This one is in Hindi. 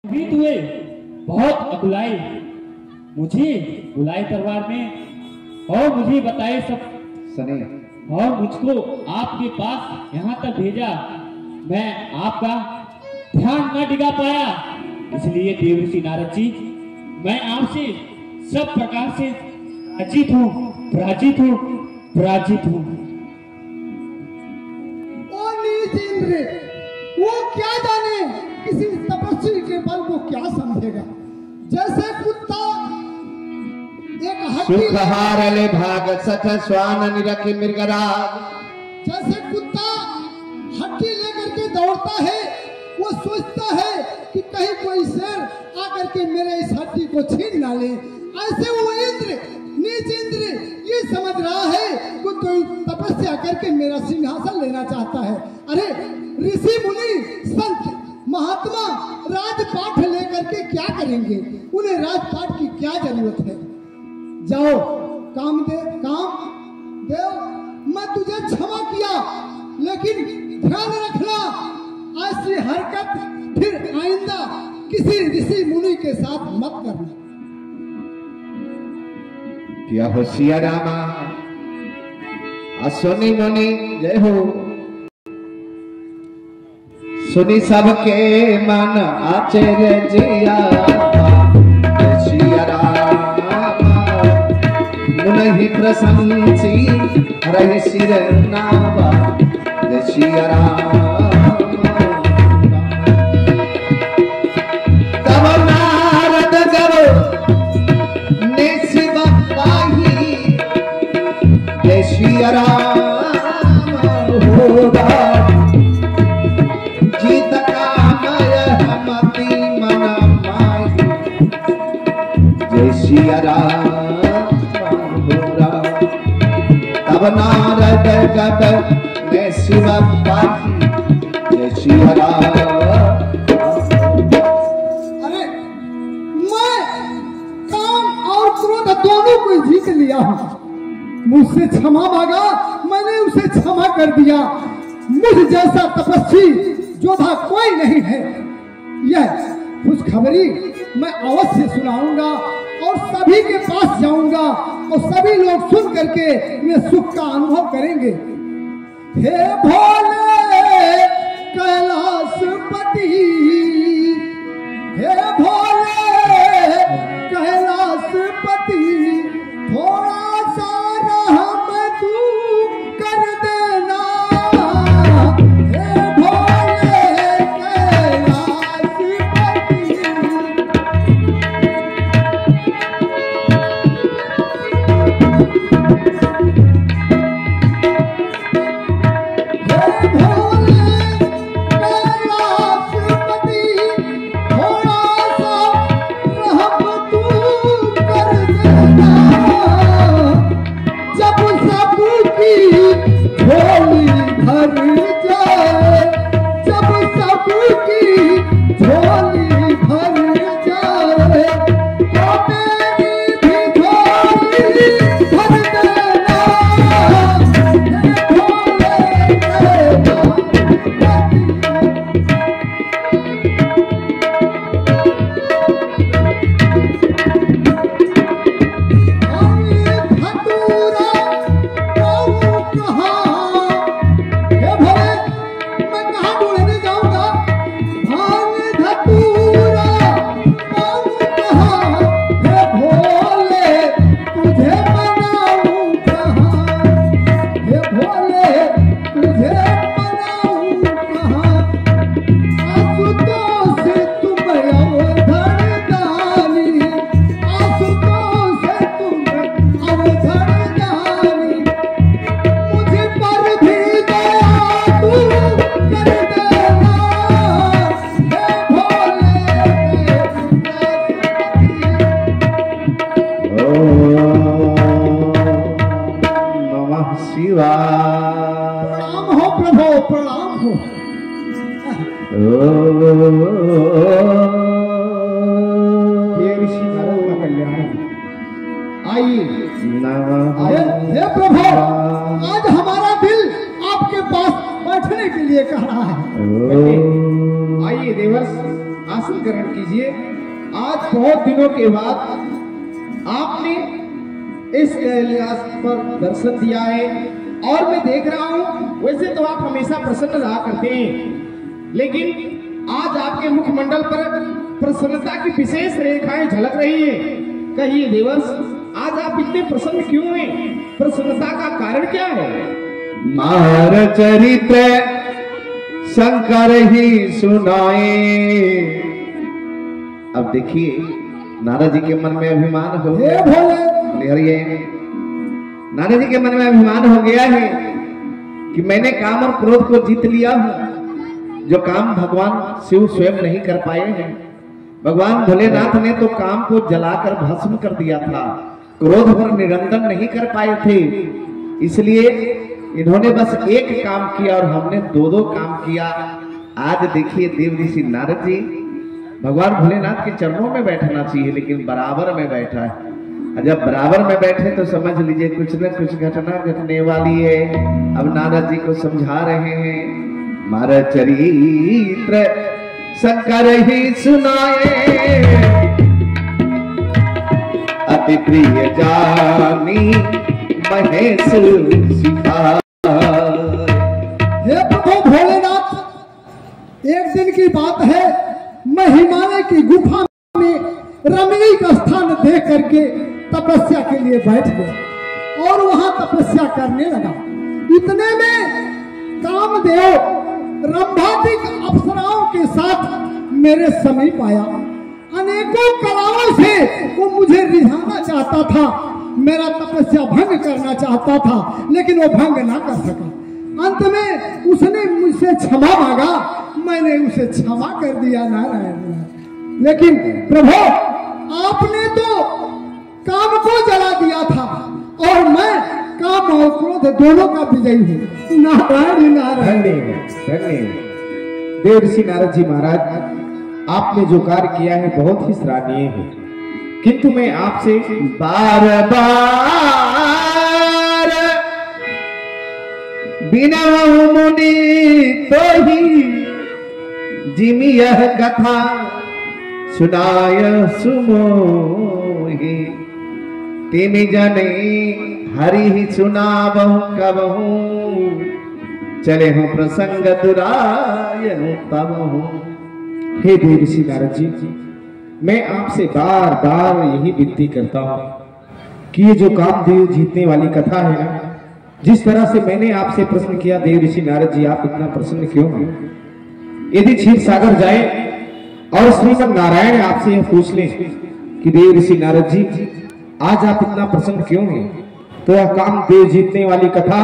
भी तुए बहुत अकुलाई, मुझे बुलाए दरबार में और मुझे बताए सब सने और मुझको आपके पास यहाँ तक भेजा। मैं आपका ध्यान न डिगा पाया, इसलिए देवर्षि नारद जी मैं आपसे सब प्रकार से पराजित हूँ, पराजित हूँ, पराजित हूँ। ओ नीच इंद्र, वो क्या जाने किसी तपस्वी के बल को क्या समझेगा। जैसे कुत्ता एक हड्डी सुखहारले भाग सठ स्वान निरखि मृगराज, जैसे कुत्ता हड्डी लेकर के दौड़ता है, वो सोचता है कि कहीं कोई शेर आकर के मेरे इस हड्डी को छीन ना ले। ऐसे वो इंद्र, नीच इंद्र ये समझ रहा है कि कोई तपस्या करके मेरा सिंहासन लेना चाहता है। अरे ऋषि मुनि संत महात्मा राजपाट लेकर के क्या करेंगे? उन्हें राजपाट की क्या जरूरत है? जाओ काम देव, मैं तुझे क्षमा किया, लेकिन ध्यान रखना ऐसी हरकत फिर आइंदा किसी ऋषि मुनि के साथ मत करना। क्या हो सिया रामा, सुनी मुनि जय हो। सुनी सबके मन आचर्य जिया, सिया रामा मुनि प्रशंसी रहे सिर नावा, सिया रामा तब नारद गरो निशिव पाही, सिया राम होगा जीत कामय हमति मन माही, जय सिया राम होगा तब नारद गद ने शिव पाही, जय सिया राम। अरे मैं काम और क्रोध दोनों को जीत लिया हूँ। मुझसे क्षमा मांगा, मैंने उसे क्षमा कर दिया। मुझ जैसा तपस्वी योद्धा कोई नहीं है। यह खुशखबरी मैं अवश्य सुनाऊंगा और सभी के पास जाऊंगा और सभी लोग सुन करके वे सुख का अनुभव करेंगे। हे भोले कैलाशपति, हे भोले कैलाशपति, थोड़ा सा रहम तू कर देना। हे भोले कैलाशपति, हे भोले कैलाशपति, आसन ग्रहण कीजिए। आज बहुत दिनों के बाद आपने इस कैलाश पर दर्शन दिया है और मैं देख रहा हूँ वैसे तो आप हमेशा प्रसन्न रहा करते हैं, लेकिन आज आपके मुखमंडल पर प्रसन्नता की विशेष रेखाएं झलक रही है। कहिए देवर्ष, आज आप इतने प्रसन्न क्यों हैं? प्रसन्नता का कारण क्या है? मार चरित्र शंकर ही सुनाए। अब देखिए नारद जी के मन में अभिमान हो गया। नारद जी के मन में अभिमान हो गया है कि मैंने काम और क्रोध को जीत लिया हूं, जो काम भगवान शिव स्वयं नहीं कर पाए हैं। भगवान भोलेनाथ ने तो काम को जलाकर भस्म कर दिया था, क्रोध पर निरंतर नहीं कर पाए थे। इसलिए इन्होंने बस एक काम किया और हमने दो दो काम किया। आज देखिए देव ऋषि नारद जी भगवान भोलेनाथ के चरणों में बैठना चाहिए, लेकिन बराबर में बैठा है। और जब बराबर में बैठे तो समझ लीजिए कुछ न कुछ घटना घटने वाली है। अब नारद जी को समझा रहे हैं, मारा चरित्र शंकर ही सुनाए, अति प्रिय जानी महेश सिखाए। हे प्रभु भोलेनाथ, एक दिन की बात है, मैं हिमालय की गुफा में रमणीक स्थान देख करके तपस्या के लिए बैठ गया और वहां तपस्या करने लगा। इतने में कामदेव रंभादिक अप्सराओं के साथ मेरे समीप आया। अनेकों कलाओं से वो मुझे रिझाना चाहता था, मेरा तपस्या भंग करना चाहता था, लेकिन वो भंग ना कर सका। अंत में उसने मुझसे क्षमा मांगा, मैंने उसे क्षमा कर दिया। नारायण। लेकिन प्रभु आपने तो काम को जला दिया था और मैं काम और क्रोध दोनों का विजयी हूँ। नारायण नारायण। देव ऋषि नारद जी महाराज, आपने जो कार्य किया है बहुत ही सराहनीय है, किंतु मैं आपसे बार बार बिना मुनि तो ही जिमी यह कथा सुनाय सुमोहि, तिमि जने हरि ही सुनावहु कबहु, चले हो प्रसंग दुराय तबहु। हे देव ऋषि नारद जी, मैं आपसे बार बार यही विनती करता हूँ कि ये जो कामदेव जीतने वाली कथा है ना, जिस तरह से मैंने आपसे प्रश्न किया देव ऋषि नारद जी आप इतना प्रसन्न क्यों हैं? यदि क्षीर सागर जाए और श्रीमद नारायण आपसे यह पूछ ले कि देव ऋषि नारद जी आज आप इतना प्रसन्न क्यों हैं, तो यह कामदेव जीतने वाली कथा